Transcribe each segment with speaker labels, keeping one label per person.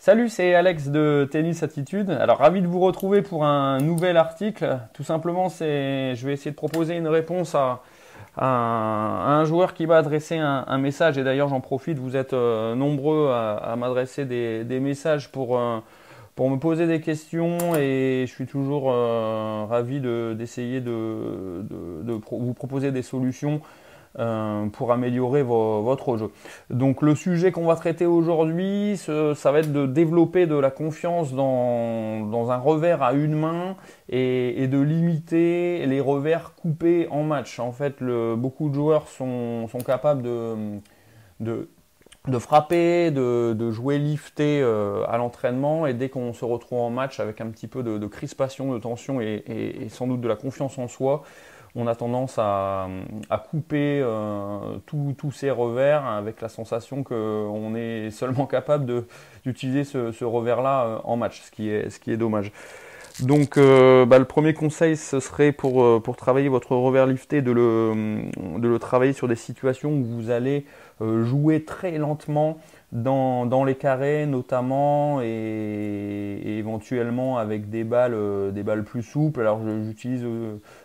Speaker 1: Salut, c'est Alex de Tennis Attitude. Alors, ravi de vous retrouver pour un nouvel article. Tout simplement, je vais essayer de proposer une réponse à un joueur qui m'a adressé un message. Et d'ailleurs, j'en profite, vous êtes nombreux à m'adresser des messages pour me poser des questions. Et je suis toujours ravi d'essayer de vous proposer des solutions pour améliorer votre jeu. Donc le sujet qu'on va traiter aujourd'hui, ça va être de développer de la confiance dans un revers à une main et de limiter les revers coupés en match. En fait, beaucoup de joueurs sont capables de, de frapper, de jouer lifté à l'entraînement, et dès qu'on se retrouve en match avec un petit peu de crispation, de tension et sans doute de la confiance en soi, on a tendance à couper tous ces revers avec la sensation qu'on est seulement capable d'utiliser ce revers-là en match, ce qui est dommage. Donc le premier conseil, ce serait pour travailler votre revers lifté, de le travailler sur des situations où vous allez jouer très lentement dans les carrés notamment, et éventuellement avec des balles plus souples. Alors j'utilise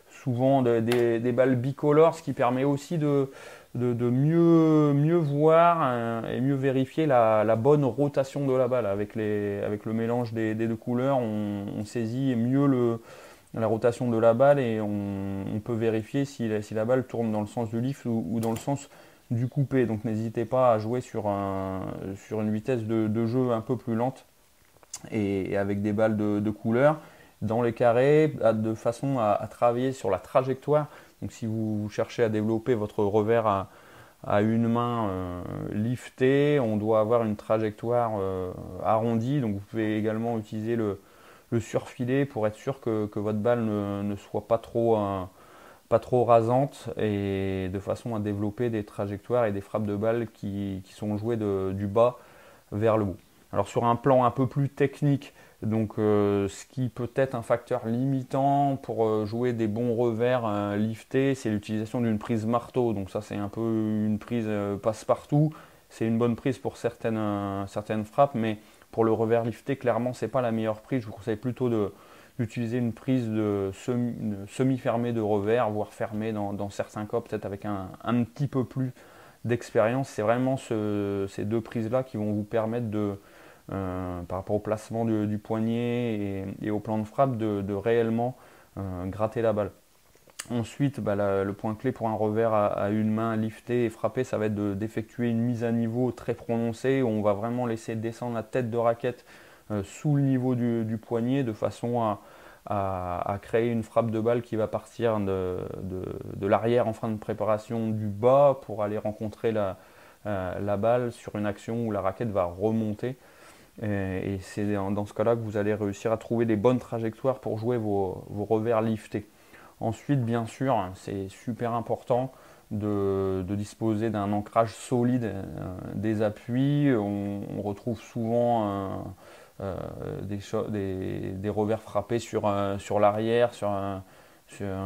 Speaker 1: souvent des balles bicolores, ce qui permet aussi de mieux voir et mieux vérifier la bonne rotation de la balle. Avec le mélange des deux couleurs, on saisit mieux la rotation de la balle, et on peut vérifier si la balle tourne dans le sens du lift ou dans le sens du coupé. Donc n'hésitez pas à jouer sur une vitesse de jeu un peu plus lente et avec des balles de couleur dans les carrés, de façon à travailler sur la trajectoire. Donc si vous cherchez à développer votre revers à une main liftée, on doit avoir une trajectoire arrondie. Donc vous pouvez également utiliser le surfilé pour être sûr que votre balle ne soit pas trop rasante, et de façon à développer des trajectoires et des frappes de balles qui sont jouées du bas vers le haut. Alors sur un plan un peu plus technique, donc ce qui peut être un facteur limitant pour jouer des bons revers liftés, c'est l'utilisation d'une prise marteau. Donc ça, c'est un peu une prise passe-partout. C'est une bonne prise pour certaines frappes, mais pour le revers lifté, clairement, c'est pas la meilleure prise. Je vous conseille plutôt d'utiliser une prise de semi-fermée de revers, voire fermée dans certains cas, peut-être avec un petit peu plus d'expérience. C'est vraiment ces deux prises-là qui vont vous permettre par rapport au placement du poignet et au plan de frappe, de réellement gratter la balle. Ensuite, le point clé pour un revers à une main liftée et frappée, ça va être d'effectuer une mise à niveau très prononcée, où on va vraiment laisser descendre la tête de raquette sous le niveau du poignet, de façon à créer une frappe de balle qui va partir de l'arrière en fin de préparation, du bas, pour aller rencontrer la balle sur une action où la raquette va remonter. Et c'est dans ce cas-là que vous allez réussir à trouver des bonnes trajectoires pour jouer vos revers liftés. Ensuite, bien sûr, c'est super important de disposer d'un ancrage solide des appuis. On retrouve souvent des revers frappés sur l'arrière,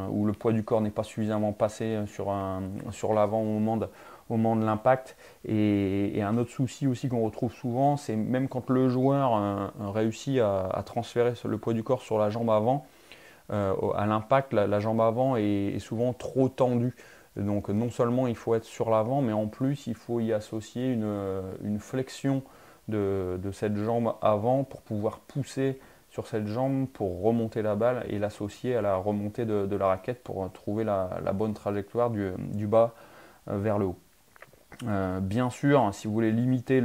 Speaker 1: où le poids du corps n'est pas suffisamment passé sur l'avant au moment de l'impact. Et un autre souci aussi qu'on retrouve souvent, c'est même quand le joueur réussit à transférer le poids du corps sur la jambe avant, à l'impact, la jambe avant est souvent trop tendue. Donc non seulement il faut être sur l'avant, mais en plus il faut y associer une flexion de cette jambe avant pour pouvoir pousser sur cette jambe pour remonter la balle et l'associer à la remontée de la raquette pour trouver la bonne trajectoire du bas vers le haut. Bien sûr, si vous voulez limiter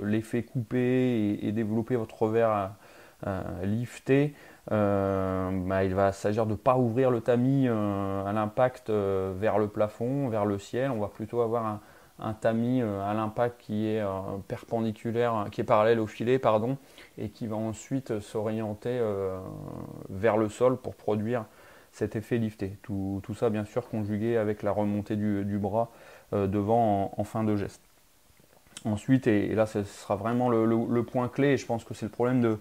Speaker 1: l'effet coupé et développer votre revers lifté, il va s'agir de ne pas ouvrir le tamis à l'impact vers le plafond, vers le ciel. On va plutôt avoir un tamis à l'impact qui est perpendiculaire, qui est parallèle au filet, pardon, et qui va ensuite s'orienter vers le sol pour produire cet effet lifté. Tout ça, bien sûr, conjugué avec la remontée du bras devant en fin de geste. Ensuite, et là, ce sera vraiment le point clé, et je pense que c'est le problème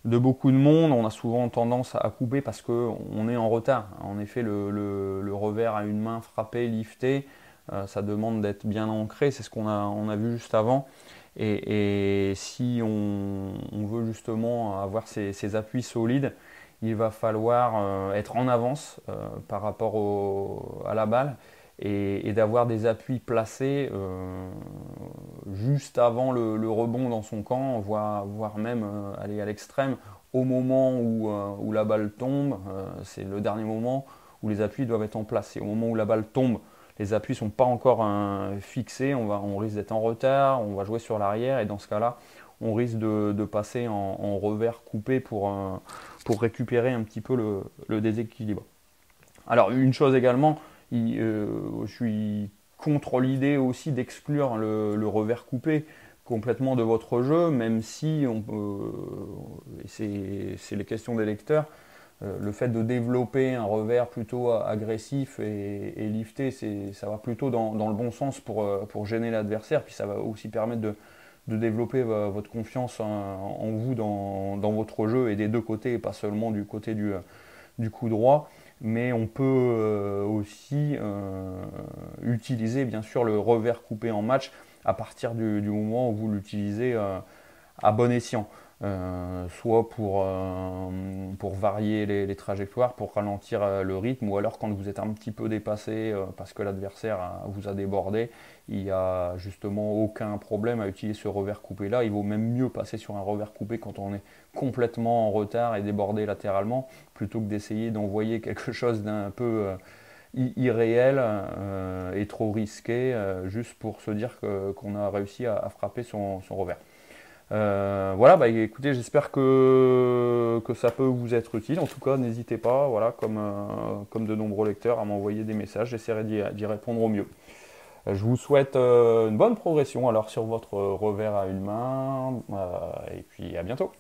Speaker 1: de beaucoup de monde. On a souvent tendance à couper parce qu'on est en retard. En effet, le revers à une main frappé, lifté, ça demande d'être bien ancré. C'est ce qu'on a vu juste avant. Et si on veut justement avoir ces appuis solides, il va falloir être en avance par rapport à la balle et d'avoir des appuis placés juste avant le rebond dans son camp, voire même aller à l'extrême au moment où la balle tombe. C'est le dernier moment où les appuis doivent être en place. Et au moment où la balle tombe, les appuis ne sont pas encore fixés, on risque d'être en retard, on va jouer sur l'arrière et dans ce cas-là, on risque de passer en revers coupé pour récupérer un petit peu le déséquilibre. Alors une chose également, je suis contre l'idée aussi d'exclure le revers coupé complètement de votre jeu, même si on peut, et c'est les questions des lecteurs, le fait de développer un revers plutôt agressif et lifté, ça va plutôt dans le bon sens pour gêner l'adversaire, puis ça va aussi permettre de développer votre confiance en vous dans votre jeu et des deux côtés, et pas seulement du côté du coup droit. Mais on peut aussi utiliser bien sûr le revers coupé en match à partir du moment où vous l'utilisez à bon escient. Soit pour varier les trajectoires, pour ralentir le rythme, ou alors quand vous êtes un petit peu dépassé parce que l'adversaire vous a débordé, il n'y a justement aucun problème à utiliser ce revers coupé là. Il vaut même mieux passer sur un revers coupé quand on est complètement en retard et débordé latéralement, plutôt que d'essayer d'envoyer quelque chose d'un peu irréel et trop risqué, juste pour se dire qu'on a réussi à frapper son revers. Voilà, bah écoutez, j'espère que ça peut vous être utile. En tout cas, n'hésitez pas, voilà, comme de nombreux lecteurs, à m'envoyer des messages. J'essaierai d'y répondre au mieux. Je vous souhaite une bonne progression alors sur votre revers à une main et puis à bientôt.